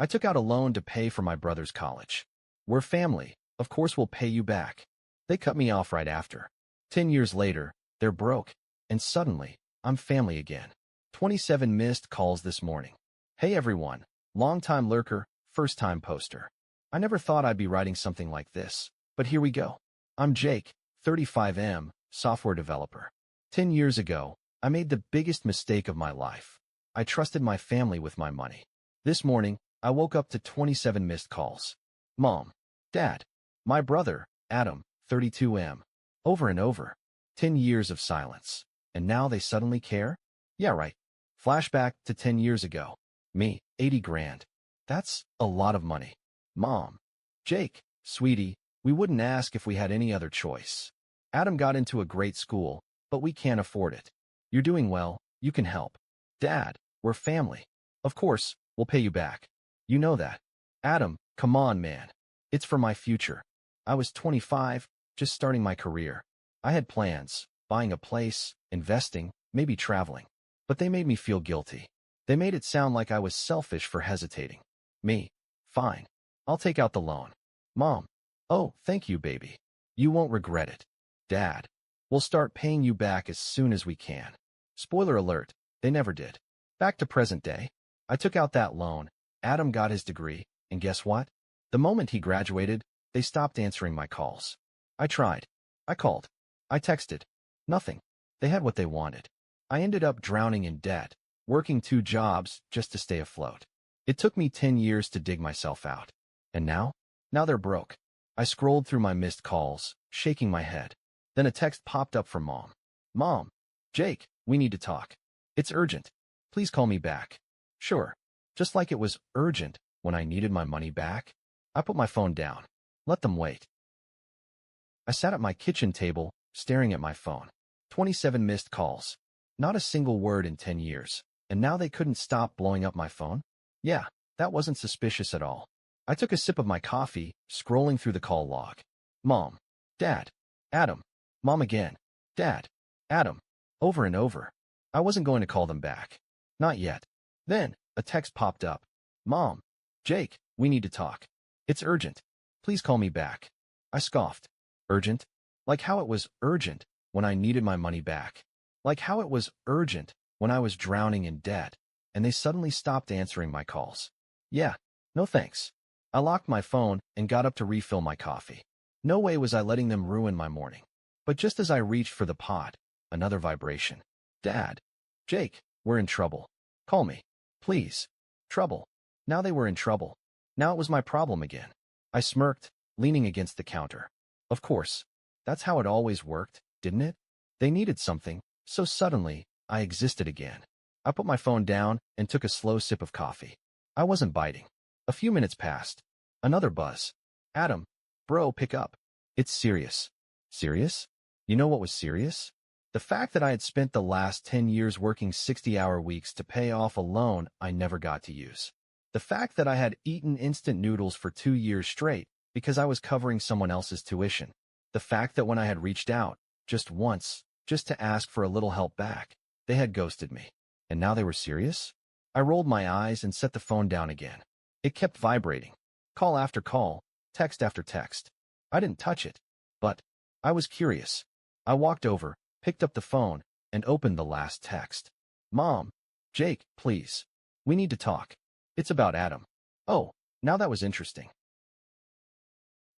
I took out a loan to pay for my brother's college. We're family. Of course we'll pay you back. They cut me off right after. 10 years later, they're broke. And suddenly, I'm family again. 27 missed calls this morning. Hey everyone. Long-time lurker, first-time poster. I never thought I'd be writing something like this. But here we go. I'm Jake, 35M, software developer. 10 years ago, I made the biggest mistake of my life. I trusted my family with my money. This morning, I woke up to 27 missed calls. Mom, Dad, my brother, Adam, 32M. Over and over. 10 years of silence. And now they suddenly care? Yeah, right. Flashback to 10 years ago. Me, 80 grand. That's a lot of money. Mom, Jake, sweetie, we wouldn't ask if we had any other choice. Adam got into a great school, but we can't afford it. You're doing well, you can help. Dad, we're family. Of course, we'll pay you back. You know that. Adam, come on, man. It's for my future. I was 25, just starting my career. I had plans, buying a place, investing, maybe traveling. But they made me feel guilty. They made it sound like I was selfish for hesitating. Me, fine. I'll take out the loan. Mom, oh, thank you, baby. You won't regret it. Dad, we'll start paying you back as soon as we can. Spoiler alert, they never did. Back to present day. I took out that loan, Adam got his degree, and guess what? The moment he graduated, they stopped answering my calls. I tried. I called. I texted. Nothing. They had what they wanted. I ended up drowning in debt, working 2 jobs just to stay afloat. It took me 10 years to dig myself out. And now? Now they're broke. I scrolled through my missed calls, shaking my head. Then a text popped up from Mom. Mom, Jake, we need to talk. It's urgent. Please call me back. Sure. Just like it was urgent when I needed my money back. I put my phone down. Let them wait. I sat at my kitchen table, staring at my phone. 27 missed calls. Not a single word in 10 years. And now they couldn't stop blowing up my phone? Yeah, that wasn't suspicious at all. I took a sip of my coffee, scrolling through the call log. Mom, Dad, Adam, Mom again, Dad, Adam, over and over. I wasn't going to call them back. Not yet. Then, a text popped up. Mom, Jake, we need to talk. It's urgent. Please call me back. I scoffed. Urgent? Like how it was urgent when I needed my money back. Like how it was urgent when I was drowning in debt, and they suddenly stopped answering my calls. Yeah, no thanks. I locked my phone and got up to refill my coffee. No way was I letting them ruin my morning. But just as I reached for the pot, another vibration. Dad, Jake, we're in trouble. Call me. Please. Trouble. Now they were in trouble. Now it was my problem again. I smirked, leaning against the counter. Of course. That's how it always worked, didn't it? They needed something, so suddenly, I existed again. I put my phone down and took a slow sip of coffee. I wasn't biting. A few minutes passed. Another buzz. Adam, bro, pick up. It's serious. Serious? You know what was serious? The fact that I had spent the last 10 years working 60-hour weeks to pay off a loan I never got to use. The fact that I had eaten instant noodles for 2 years straight because I was covering someone else's tuition. The fact that when I had reached out, just once, just to ask for a little help back, they had ghosted me. And now they were serious? I rolled my eyes and set the phone down again. It kept vibrating. Call after call, text after text. I didn't touch it, but I was curious. I walked over, picked up the phone, and opened the last text. Mom, Jake, please. We need to talk. It's about Adam. Oh, now that was interesting.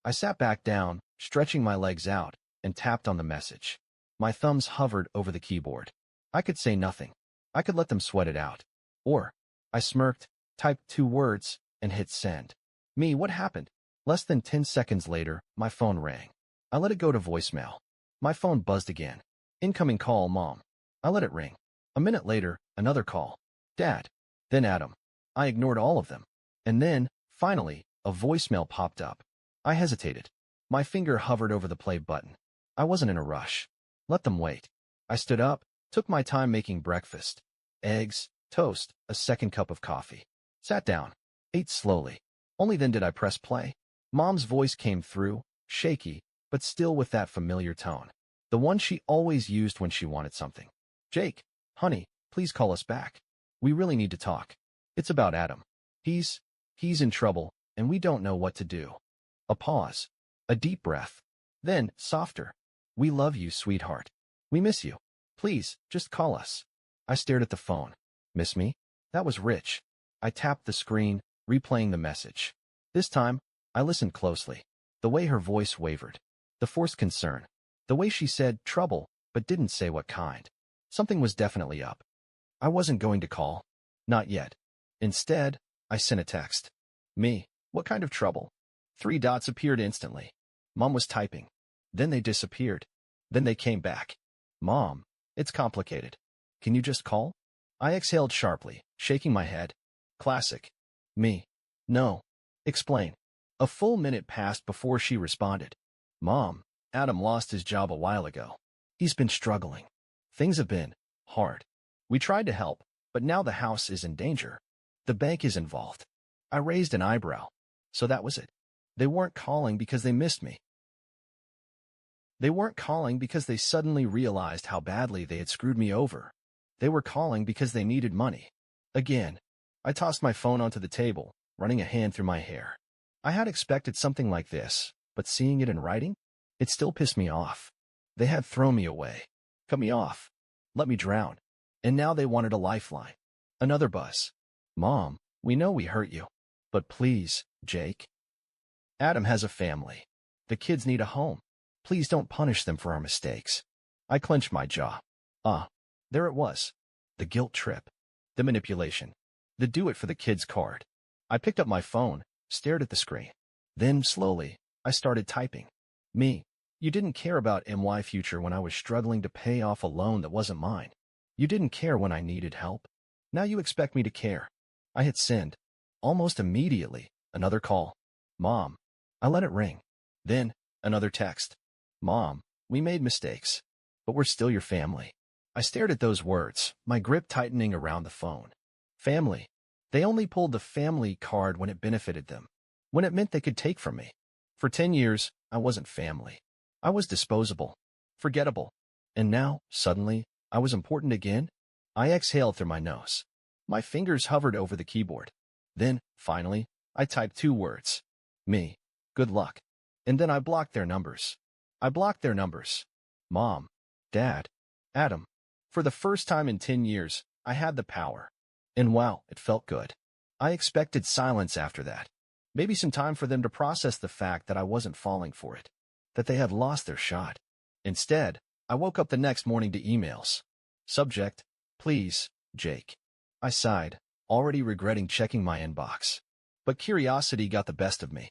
I sat back down, stretching my legs out, and tapped on the message. My thumbs hovered over the keyboard. I could say nothing. I could let them sweat it out. Or, I smirked, typed 2 words, and hit send. Me, what happened? Less than 10 seconds later, my phone rang. I let it go to voicemail. My phone buzzed again. Incoming call, Mom. I let it ring. A minute later, another call. Dad. Then Adam. I ignored all of them. And then, finally, a voicemail popped up. I hesitated. My finger hovered over the play button. I wasn't in a rush. Let them wait. I stood up, took my time making breakfast. Eggs, toast, a second cup of coffee. Sat down, ate slowly. Only then did I press play. Mom's voice came through, shaky, but still with that familiar tone. The one she always used when she wanted something. Jake, honey, please call us back. We really need to talk. It's about Adam. He's He's in trouble, and we don't know what to do. A pause. A deep breath. Then, softer. We love you, sweetheart. We miss you. Please, just call us. I stared at the phone. Miss me? That was Rich. I tapped the screen, replaying the message. This time, I listened closely. The way her voice wavered. The forced concern. The way she said trouble, but didn't say what kind. Something was definitely up. I wasn't going to call. Not yet. Instead, I sent a text. Me, what kind of trouble? 3 dots appeared instantly. Mom was typing. Then they disappeared. Then they came back. Mom, it's complicated. Can you just call? I exhaled sharply, shaking my head. Classic. Me. No. Explain. A full minute passed before she responded. Mom, Adam lost his job a while ago. He's been struggling. Things have been hard. We tried to help, but now the house is in danger. The bank is involved. I raised an eyebrow. So that was it. They weren't calling because they missed me. They weren't calling because they suddenly realized how badly they had screwed me over. They were calling because they needed money. Again, I tossed my phone onto the table, running a hand through my hair. I had expected something like this, but seeing it in writing, it still pissed me off. They had thrown me away, cut me off, let me drown, and now they wanted a lifeline. Another buzz. Mom, we know we hurt you, but please, Jake. Adam has a family. The kids need a home. Please don't punish them for our mistakes. I clenched my jaw. There it was. The guilt trip. The manipulation. The do it for the kids card. I picked up my phone, stared at the screen. Then, slowly, I started typing. Me. You didn't care about my future when I was struggling to pay off a loan that wasn't mine. You didn't care when I needed help. Now you expect me to care. I hit send. Almost immediately, another call. Mom. I let it ring. Then, another text. Mom, we made mistakes, but we're still your family. I stared at those words, my grip tightening around the phone. Family. They only pulled the family card when it benefited them, when it meant they could take from me. For 10 years, I wasn't family. I was disposable, forgettable. And now, suddenly, I was important again? I exhaled through my nose. My fingers hovered over the keyboard. Then, finally, I typed 2 words. Me. Good luck. And then I blocked their numbers. I blocked their numbers. Mom. Dad. Adam. For the first time in 10 years, I had the power. And wow, it felt good. I expected silence after that. Maybe some time for them to process the fact that I wasn't falling for it. That they had lost their shot. Instead, I woke up the next morning to emails. Subject, please, Jake. I sighed, already regretting checking my inbox. But curiosity got the best of me.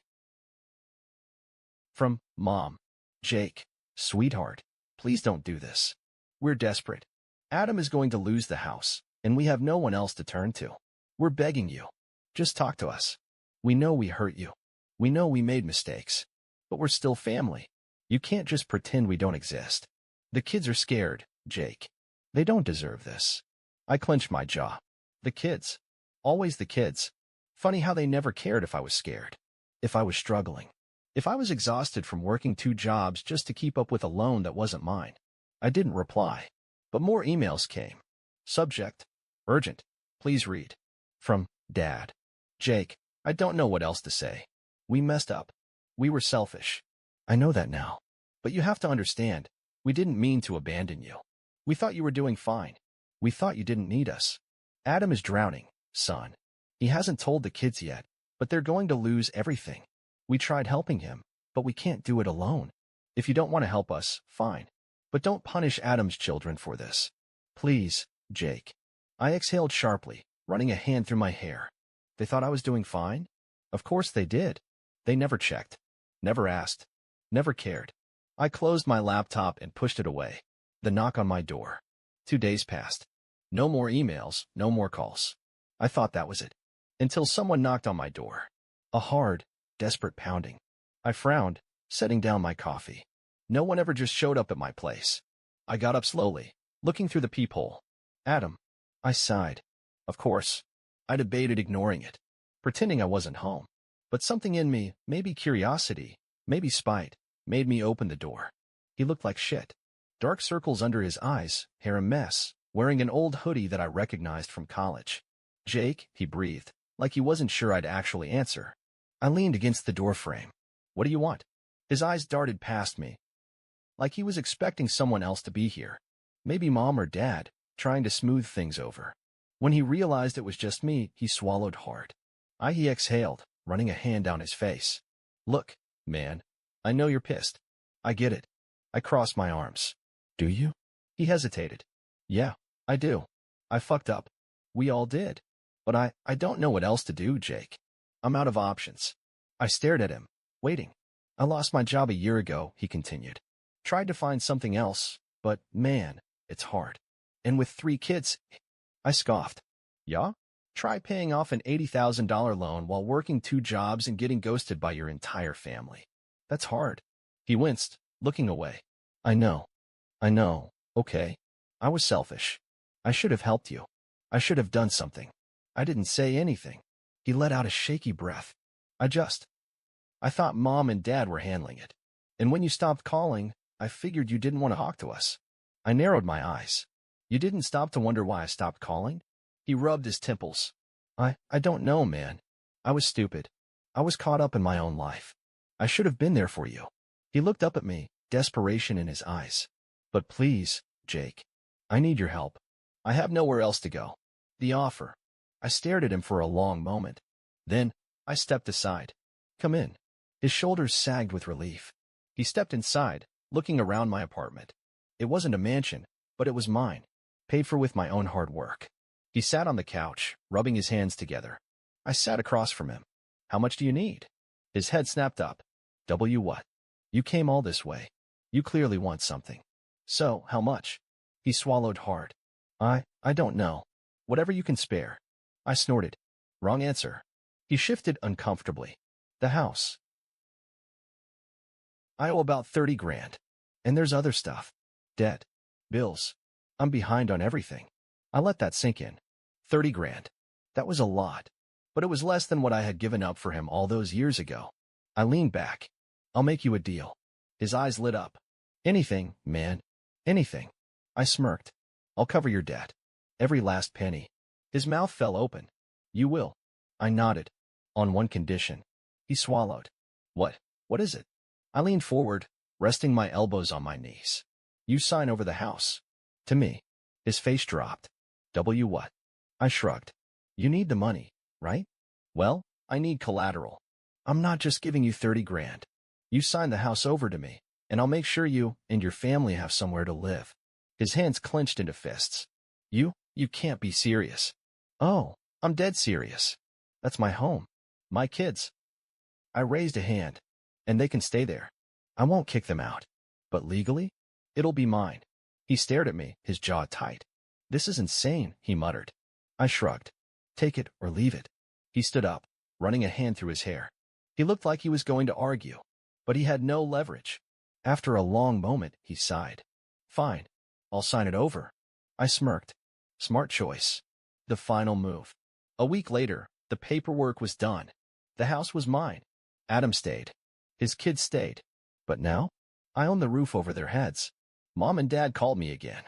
From Mom. Jake, sweetheart, please don't do this. We're desperate. Adam is going to lose the house, and we have no one else to turn to. We're begging you. Just talk to us. We know we hurt you. We know we made mistakes. But we're still family. You can't just pretend we don't exist. The kids are scared, Jake. They don't deserve this. I clenched my jaw. The kids. Always the kids. Funny how they never cared if I was scared. If I was struggling. If I was exhausted from working 2 jobs just to keep up with a loan that wasn't mine. I didn't reply. But more emails came. Subject. Urgent. Please read. From Dad. Jake, I don't know what else to say. We messed up. We were selfish. I know that now. But you have to understand, we didn't mean to abandon you. We thought you were doing fine. We thought you didn't need us. Adam is drowning, son. He hasn't told the kids yet, but they're going to lose everything. We tried helping him, but we can't do it alone. If you don't want to help us, fine. But don't punish Adam's children for this. Please, Jake. I exhaled sharply, running a hand through my hair. They thought I was doing fine? Of course they did. They never checked. Never asked. Never cared. I closed my laptop and pushed it away. The knock on my door. 2 days passed. No more emails, no more calls. I thought that was it. Until someone knocked on my door. A hard, desperate pounding. I frowned, setting down my coffee. No one ever just showed up at my place. I got up slowly, looking through the peephole. Adam. I sighed. Of course. I debated ignoring it, pretending I wasn't home. But something in me, maybe curiosity, maybe spite, made me open the door. He looked like shit. Dark circles under his eyes, hair a mess, wearing an old hoodie that I recognized from college. Jake, he breathed. like he wasn't sure I'd actually answer. I leaned against the doorframe. What do you want? His eyes darted past me, like he was expecting someone else to be here. Maybe mom or dad, trying to smooth things over. When he realized it was just me, he swallowed hard. He exhaled, running a hand down his face. Look, man, I know you're pissed. I get it. I crossed my arms. Do you? He hesitated. Yeah, I do. I fucked up. We all did. But I don't know what else to do, Jake. I'm out of options. I stared at him, waiting. I lost my job a year ago, he continued. Tried to find something else, but man, it's hard. And with 3 kids, I scoffed. Yeah? Try paying off an $80,000 loan while working 2 jobs and getting ghosted by your entire family. That's hard. He winced, looking away. I know. Okay. I was selfish. I should have helped you. I should have done something. I didn't say anything. He let out a shaky breath. I thought mom and dad were handling it. And when you stopped calling, I figured you didn't want to talk to us. I narrowed my eyes. You didn't stop to wonder why I stopped calling? He rubbed his temples. I don't know, man. I was stupid. I was caught up in my own life. I should have been there for you. He looked up at me, desperation in his eyes. But please, Jake, I need your help. I have nowhere else to go. The offer. I stared at him for a long moment. Then, I stepped aside. Come in. His shoulders sagged with relief. He stepped inside, looking around my apartment. It wasn't a mansion, but it was mine, paid for with my own hard work. He sat on the couch, rubbing his hands together. I sat across from him. How much do you need? His head snapped up. What? You came all this way. You clearly want something. So, how much? He swallowed hard. I don't know. Whatever you can spare. I snorted. Wrong answer. He shifted uncomfortably. The house. I owe about 30 grand. And there's other stuff. Debt. Bills. I'm behind on everything. I let that sink in. 30 grand. That was a lot. But it was less than what I had given up for him all those years ago. I leaned back. I'll make you a deal. His eyes lit up. Anything, man. Anything. I smirked. I'll cover your debt. Every last penny. His mouth fell open. You will. I nodded. On one condition. He swallowed. What? What is it? I leaned forward, resting my elbows on my knees. You sign over the house. To me. His face dropped. What? I shrugged. You need the money, right? Well, I need collateral. I'm not just giving you 30 grand. You sign the house over to me, and I'll make sure you and your family have somewhere to live. His hands clenched into fists. You can't be serious. Oh, I'm dead serious. That's my home. My kids. I raised a hand. And they can stay there. I won't kick them out. But legally? It'll be mine. He stared at me, his jaw tight. This is insane, he muttered. I shrugged. Take it or leave it. He stood up, running a hand through his hair. He looked like he was going to argue, but he had no leverage. After a long moment, he sighed. Fine. I'll sign it over. I smirked. Smart choice. The final move. A week later, the paperwork was done. The house was mine. Adam stayed. His kids stayed. But now, I own the roof over their heads. Mom and Dad called me again.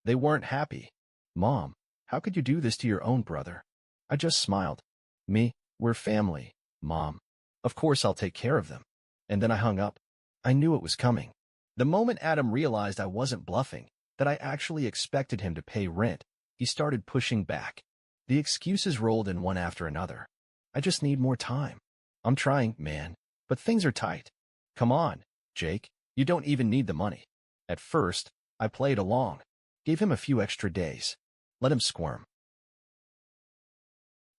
They weren't happy. Mom, how could you do this to your own brother? I just smiled. We're family, Mom. Of course I'll take care of them. And then I hung up. I knew it was coming. The moment Adam realized I wasn't bluffing, that I actually expected him to pay rent, he started pushing back. The excuses rolled in one after another. I just need more time. I'm trying, man. But things are tight. Come on, Jake. You don't even need the money. At first, I played along. Gave him a few extra days. Let him squirm.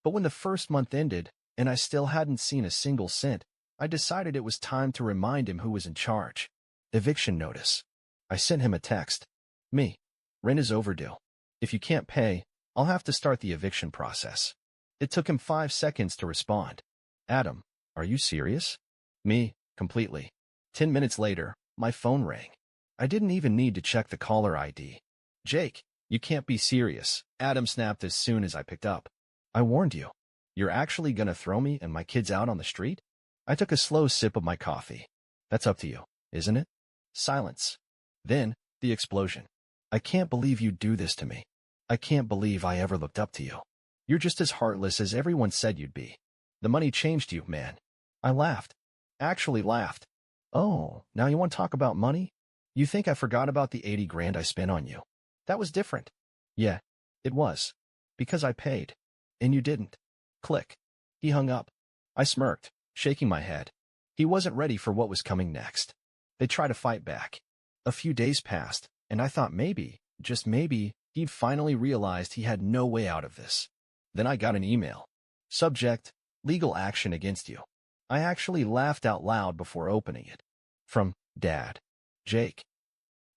But when the first month ended, and I still hadn't seen a single cent, I decided it was time to remind him who was in charge. Eviction notice. I sent him a text. Rent is overdue. If you can't pay, I'll have to start the eviction process. It took him 5 seconds to respond. Adam, are you serious? Completely. 10 minutes later, my phone rang. I didn't even need to check the caller ID. Jake, you can't be serious, Adam snapped as soon as I picked up. I warned you. You're actually gonna throw me and my kids out on the street? I took a slow sip of my coffee. That's up to you, isn't it? Silence. Then, the explosion. I can't believe you'd do this to me. I can't believe I ever looked up to you. You're just as heartless as everyone said you'd be. The money changed you, man. I laughed. Actually laughed. Oh, now you want to talk about money? You think I forgot about the 80 grand I spent on you? That was different. Yeah, it was. Because I paid. And you didn't. Click. He hung up. I smirked, shaking my head. He wasn't ready for what was coming next. They tried to fight back. A few days passed, and I thought maybe, just maybe, he'd finally realized he had no way out of this. Then I got an email. Subject, legal action against you. I actually laughed out loud before opening it. From Dad. Jake.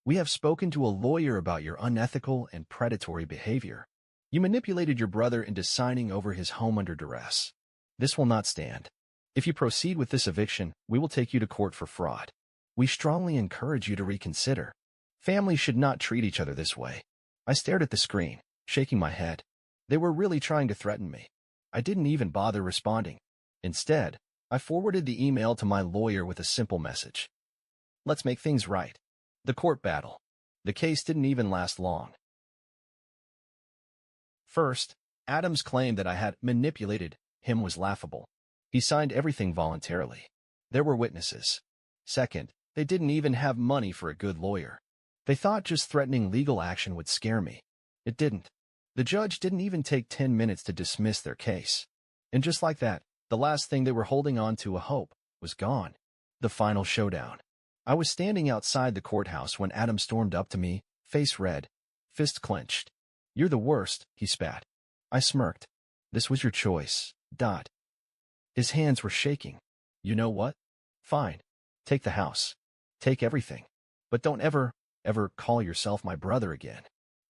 We have spoken to a lawyer about your unethical and predatory behavior. You manipulated your brother into signing over his home under duress. This will not stand. If you proceed with this eviction, we will take you to court for fraud. We strongly encourage you to reconsider. Families should not treat each other this way. I stared at the screen, shaking my head. They were really trying to threaten me. I didn't even bother responding. Instead, I forwarded the email to my lawyer with a simple message. Let's make things right. The court battle. The case didn't even last long. First, Adam's claim that I had manipulated him was laughable. He signed everything voluntarily. There were witnesses. Second, they didn't even have money for a good lawyer. They thought just threatening legal action would scare me. It didn't. The judge didn't even take 10 minutes to dismiss their case. And just like that, the last thing they were holding on to, a hope, was gone. The final showdown. I was standing outside the courthouse when Adam stormed up to me, face red, fist clenched. You're the worst, he spat. I smirked. This was your choice. His hands were shaking. You know what? Fine. Take the house. Take everything. But don't ever call yourself my brother again.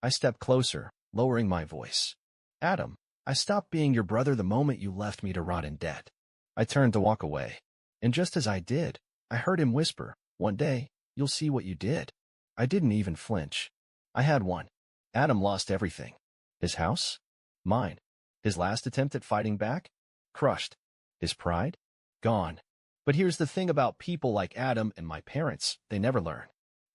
I stepped closer, lowering my voice. Adam, I stopped being your brother the moment you left me to rot in debt. I turned to walk away. And just as I did, I heard him whisper, one day, you'll see what you did. I didn't even flinch. I had one. Adam lost everything. His house? Mine. His last attempt at fighting back? Crushed. His pride? Gone. But here's the thing about people like Adam and my parents, they never learn.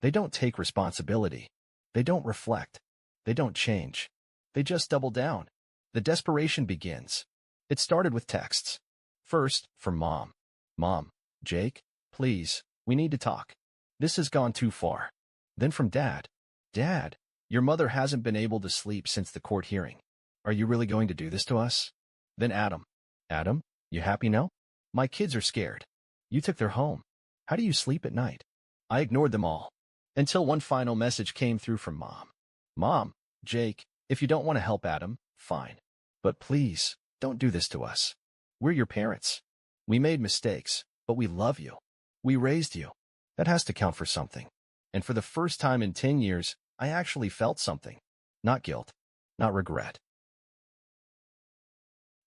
They don't take responsibility. They don't reflect. They don't change. They just double down. The desperation begins. It started with texts. First, from Mom. Mom, Jake, please, we need to talk. This has gone too far. Then from Dad. Dad, your mother hasn't been able to sleep since the court hearing. Are you really going to do this to us? Then Adam. Adam, you happy now? My kids are scared. You took their home. How do you sleep at night? I ignored them all. Until one final message came through from Mom. Mom, Jake, if you don't want to help Adam, fine. But please, don't do this to us. We're your parents. We made mistakes, but we love you. We raised you. That has to count for something. And for the first time in 10 years, I actually felt something. Not guilt. Not regret.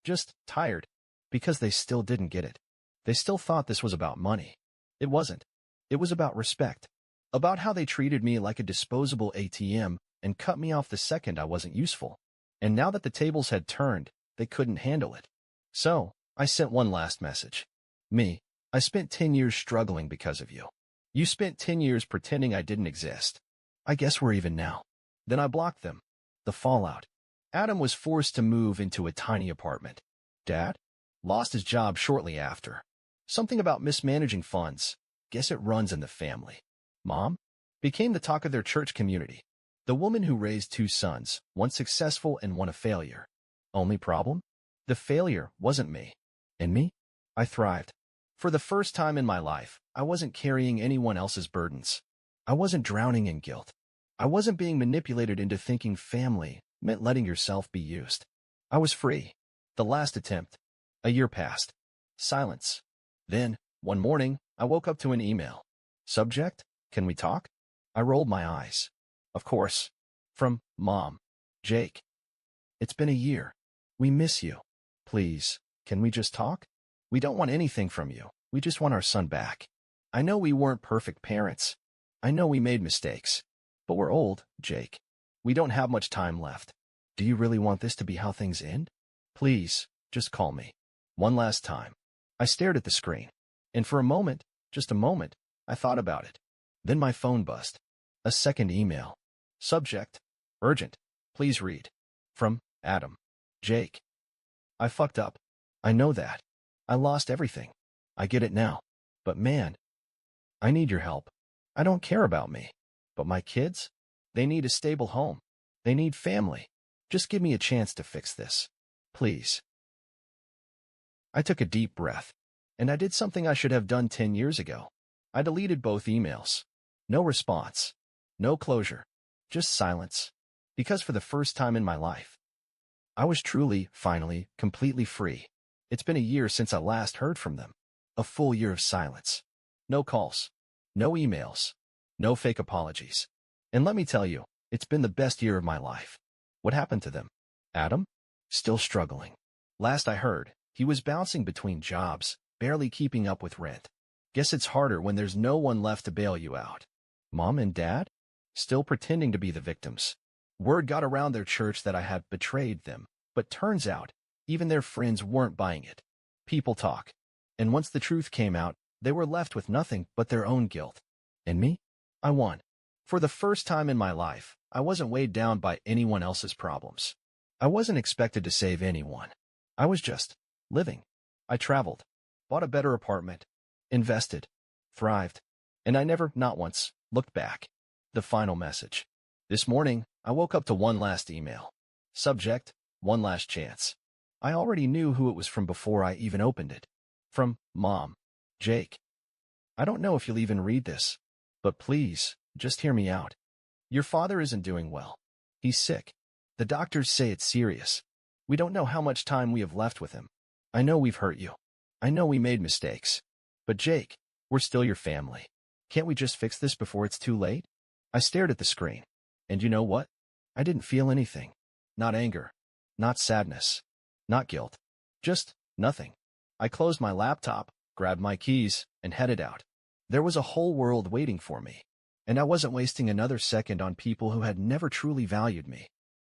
Just tired. Because they still didn't get it. They still thought this was about money. It wasn't. It was about respect. About how they treated me like a disposable ATM and cut me off the second I wasn't useful. And now that the tables had turned, they couldn't handle it. So, I sent one last message. Me, I spent 10 years struggling because of you. You spent 10 years pretending I didn't exist. I guess we're even now. Then I blocked them. The fallout. Adam was forced to move into a tiny apartment. Dad? Lost his job shortly after. Something about mismanaging funds. Guess it runs in the family. Mom? Became the talk of their church community. The woman who raised 2 sons, one successful and one a failure. Only problem? The failure wasn't me. And me? I thrived. For the first time in my life, I wasn't carrying anyone else's burdens. I wasn't drowning in guilt. I wasn't being manipulated into thinking family meant letting yourself be used. I was free. The last attempt. A year passed. Silence. Then, one morning, I woke up to an email. Subject, can we talk? I rolled my eyes. Of course. From Mom. Jake. It's been a year. We miss you. Please, can we just talk? We don't want anything from you. We just want our son back. I know we weren't perfect parents. I know we made mistakes. But we're old, Jake. We don't have much time left. Do you really want this to be how things end? Please, just call me. One last time. I stared at the screen. And for a moment, just a moment, I thought about it. Then my phone buzzed. A second email. Subject. Urgent. Please read. From Adam. Jake. I fucked up. I know that. I lost everything. I get it now. But man, I need your help. I don't care about me. But my kids? They need a stable home. They need family. Just give me a chance to fix this. Please. I took a deep breath, and I did something I should have done 10 years ago. I deleted both emails. No response. No closure. Just silence. Because for the first time in my life, I was truly, finally, completely free. It's been a year since I last heard from them. A full year of silence. No calls. No emails. No fake apologies. And let me tell you, it's been the best year of my life. What happened to them? Adam? Still struggling. Last I heard, he was bouncing between jobs, barely keeping up with rent. Guess it's harder when there's no one left to bail you out. Mom and Dad? Still pretending to be the victims. Word got around their church that I had betrayed them, but turns out, even their friends weren't buying it. People talk. And once the truth came out, they were left with nothing but their own guilt. And me? I won. For the first time in my life, I wasn't weighed down by anyone else's problems. I wasn't expected to save anyone. I was just living. I traveled, bought a better apartment, invested, thrived, and I never, not once, looked back. The final message. This morning, I woke up to one last email. Subject, one last chance. I already knew who it was from before I even opened it. From Mom. Jake. I don't know if you'll even read this, but please, just hear me out. Your father isn't doing well. He's sick. The doctors say it's serious. We don't know how much time we have left with him. I know we've hurt you. I know we made mistakes. But Jake, we're still your family. Can't we just fix this before it's too late? I stared at the screen. And you know what? I didn't feel anything. Not anger. Not sadness. Not guilt. Just nothing. I closed my laptop, grabbed my keys, and headed out. There was a whole world waiting for me. And I wasn't wasting another second on people who had never truly valued me.